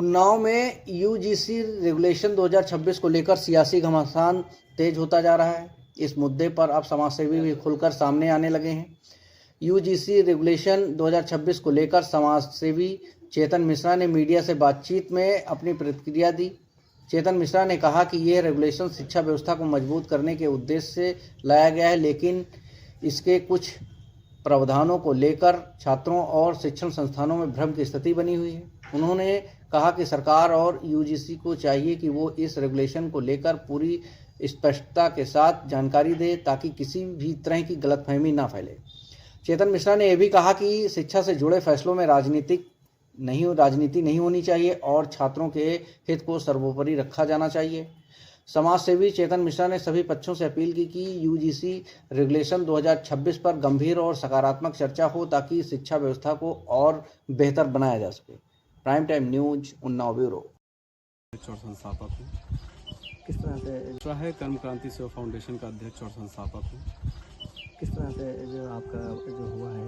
उन्नाव में UGC regulation 2026 को लेकर सियासी घमासान तेज होता जा रहा है। इस मुद्दे पर अब समाजसेवी भी खुलकर सामने आने लगे हैं। यूजीसी रेगुलेशन 2026 को लेकर समाजसेवी चेतन मिश्रा ने मीडिया से बातचीत में अपनी प्रतिक्रिया दी। चेतन मिश्रा ने कहा कि यह रेगुलेशन शिक्षा व्यवस्था को मजबूत करने के उद्देश्य से लाया गया है, लेकिन इसके कुछ प्रावधानों को लेकर छात्रों और शिक्षण संस्थानों में भ्रम की स्थिति बनी हुई है। उन्होंने कहा कि सरकार और यूजीसी को चाहिए कि वो इस रेगुलेशन को लेकर पूरी स्पष्टता के साथ जानकारी दे, ताकि किसी भी तरह की गलतफहमी ना फैले। चेतन मिश्रा ने यह भी कहा कि शिक्षा से जुड़े फैसलों में राजनीति नहीं होनी चाहिए और छात्रों के हित को सर्वोपरि रखा जाना चाहिए। समाजसेवी चेतन मिश्रा ने सभी पक्षों से अपील की कि यूजीसी रेगुलेशन 2026 पर गंभीर और सकारात्मक चर्चा हो, ताकि शिक्षा व्यवस्था को और बेहतर बनाया जा सके। Prime time news Unnao bureau. और संस्थापक हूँ। किस तरह से है कर्म क्रांति सेवा फाउंडेशन का अध्यक्ष और संस्थापक हूँ। किस तरह से जो आपका जो हुआ है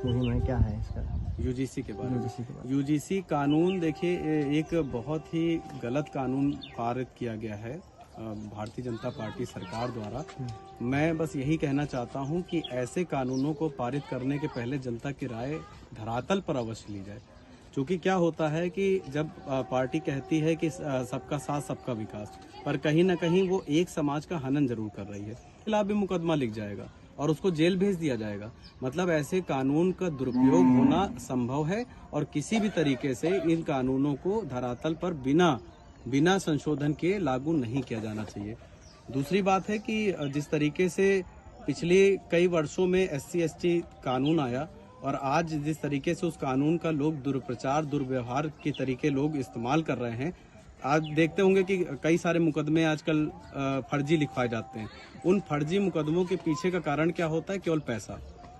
मुहिम है, क्या है इसका? यूजीसी के बारे में यूजीसी कानून देखिए, एक बहुत ही गलत कानून पारित किया गया है भारतीय जनता पार्टी सरकार द्वारा। मैं बस यही कहना चाहता हूं कि ऐसे कानूनों को पारित करने के पहले जनता की राय धरातल पर अवश्य ली जाए। क्योंकि क्या होता है कि जब पार्टी कहती है कि सबका साथ सबका विकास, पर कहीं ना कहीं वो एक समाज का हनन जरूर कर रही है, खिलाफ भी मुकदमा लिख जाएगा और उसको जेल भेज दिया जाएगा। मतलब ऐसे कानून का दुरुपयोग होना संभव है और किसी भी तरीके से इन कानूनों को धरातल पर बिना संशोधन के लागू नहीं किया जाना चाहिए। दूसरी बात है कि जिस तरीके से पिछले कई वर्षों में SC/ST कानून आया और आज जिस तरीके से उस कानून का लोग दुर्प्रचार दुर्व्यवहार के तरीके लोग इस्तेमाल कर रहे हैं, आज देखते होंगे कि कई सारे मुकदमे आजकल फर्जी लिखवाए जाते हैं। उन फर्जी मुकदमों के पीछे का कारण क्या होता है? केवल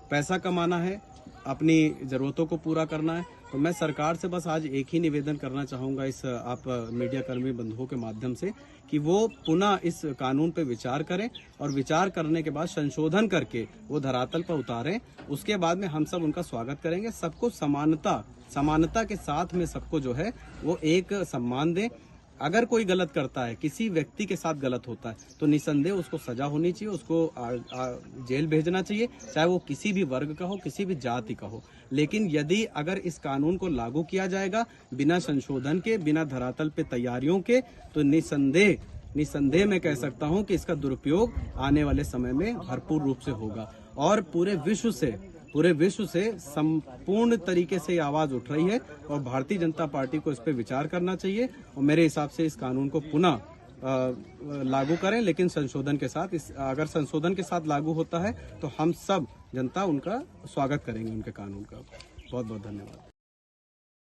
पैसा कमाना है, अपनी ज़रूरतों को पूरा करना है। तो मैं सरकार से बस आज एक ही निवेदन करना चाहूँगा इस आप मीडिया कर्मी बंधुओं के माध्यम से, कि वो पुनः इस कानून पे विचार करें और विचार करने के बाद संशोधन करके वो धरातल पर उतारें। उसके बाद में हम सब उनका स्वागत करेंगे। सबको समानता के साथ में सबको जो है वो एक सम्मान दें। अगर कोई गलत करता है, किसी व्यक्ति के साथ गलत होता है, तो निसंदेह उसको सजा होनी चाहिए, उसको जेल भेजना चाहिए, चाहे वो किसी भी वर्ग का हो, किसी भी जाति का हो। लेकिन यदि अगर इस कानून को लागू किया जाएगा बिना संशोधन के, बिना धरातल पे तैयारियों के, तो निसंदेह मैं कह सकता हूं कि इसका दुरुपयोग आने वाले समय में भरपूर रूप से होगा और पूरे विश्व से संपूर्ण तरीके से आवाज उठ रही है और भारतीय जनता पार्टी को इस पे विचार करना चाहिए और मेरे हिसाब से इस कानून को पुनः लागू करें, लेकिन संशोधन के साथ। अगर संशोधन के साथ लागू होता है तो हम सब जनता उनका स्वागत करेंगे, उनके कानून का। बहुत बहुत धन्यवाद।